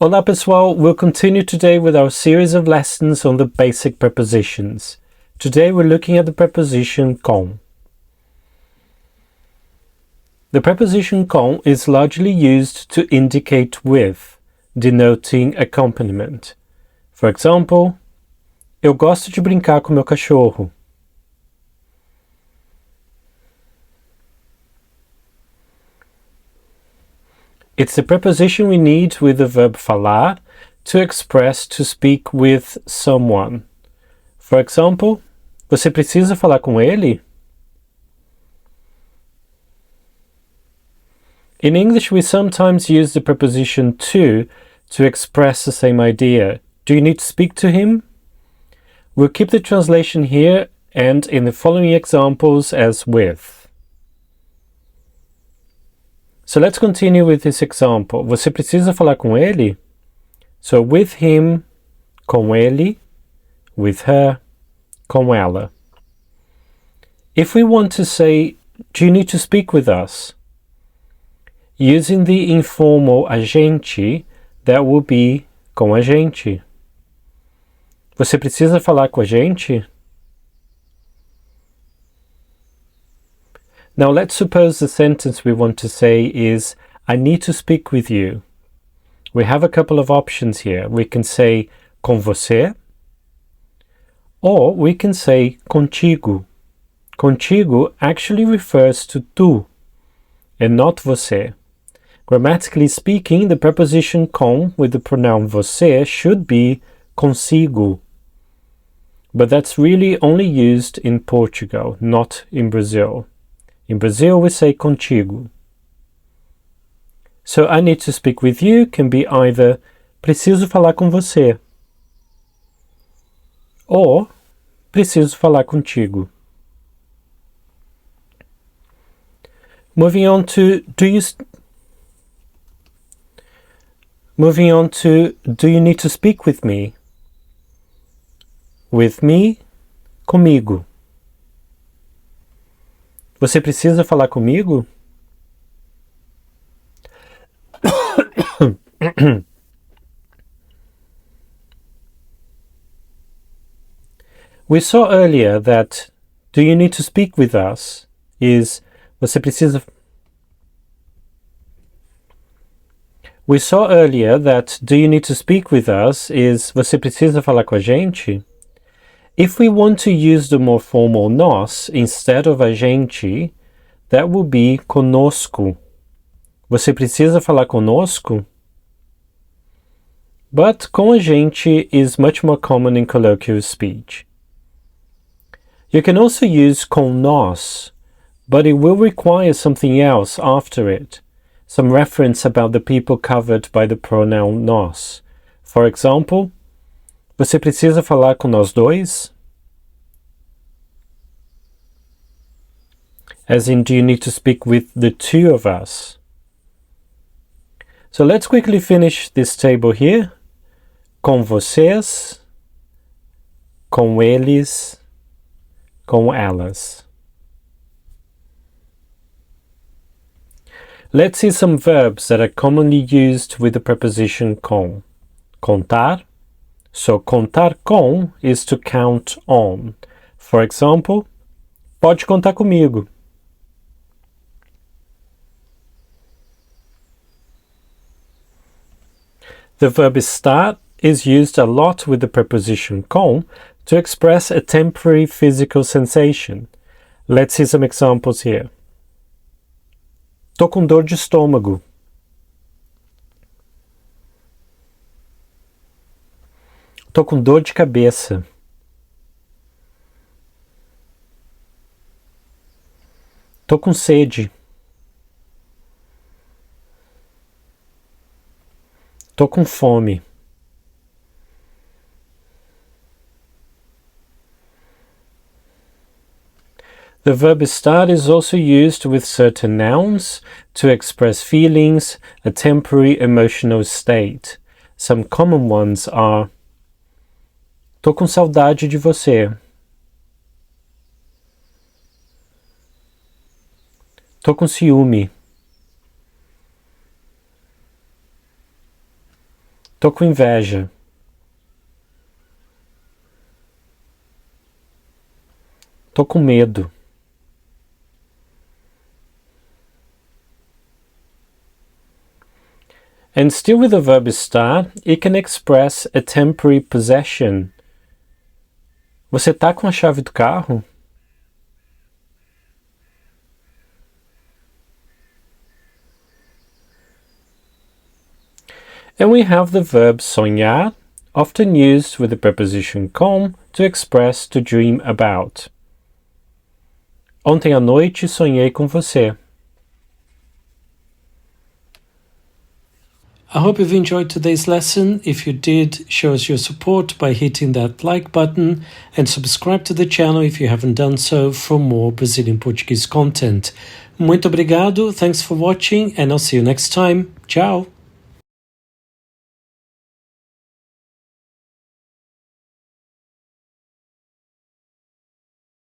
Olá pessoal, we'll continue today with our series of lessons on the basic prepositions. Today we're looking at the preposition COM. The preposition COM is largely used to indicate with, denoting accompaniment. For example, eu gosto de brincar com meu cachorro. It's the preposition we need with the verb falar to express to speak with someone. For example, você precisa falar com ele? In English, we sometimes use the preposition to express the same idea. Do you need to speak to him? We'll keep the translation here and in the following examples as with. So let's continue with this example. Você precisa falar com ele? So with him, com ele, with her, com ela. If we want to say, do you need to speak with us? Using the informal a gente, that will be com a gente. Você precisa falar com a gente? Now let's suppose the sentence we want to say is, I need to speak with you. We have a couple of options here. We can say com você, or we can say contigo. Contigo actually refers to tu, and not você. Grammatically speaking, the preposition com with the pronoun você should be consigo. But that's really only used in Portugal, not in Brazil. In Brazil, we say contigo. So I need to speak with you can be either preciso falar com você or preciso falar contigo. Moving on to do you need to speak with me? With me, comigo. Você precisa falar comigo? We saw earlier that do you need to speak with us is você precisa. We saw earlier that do you need to speak with us is você precisa falar com a gente? If we want to use the more formal nós instead of a gente, that will be conosco. Você precisa falar conosco? But com a gente is much more common in colloquial speech. You can also use com nós, but it will require something else after it, some reference about the people covered by the pronoun nós. For example, você precisa falar com nós dois? As in, do you need to speak with the two of us? So let's quickly finish this table here. Com vocês, com eles, com elas. Let's see some verbs that are commonly used with the preposition com. Contar. So contar com is to count on. For example, pode contar comigo. The verb estar is used a lot with the preposition com to express a temporary physical sensation. Let's see some examples here. Tô com dor de estômago. Tô com dor de cabeça. Tô com sede. Tô com fome. The verb estar is also used with certain nouns to express feelings, a temporary emotional state. Some common ones are tô com saudade de você. Tô com ciúme. Tô com inveja. Tô com medo. And still with the verb estar, it can express a temporary possession. Você tá com a chave do carro? And we have the verb sonhar, often used with the preposition com to express to dream about. Ontem à noite sonhei com você. I hope you've enjoyed today's lesson. If you did, show us your support by hitting that like button and subscribe to the channel if you haven't done so for more Brazilian Portuguese content. Muito obrigado, thanks for watching, and I'll see you next time. Ciao!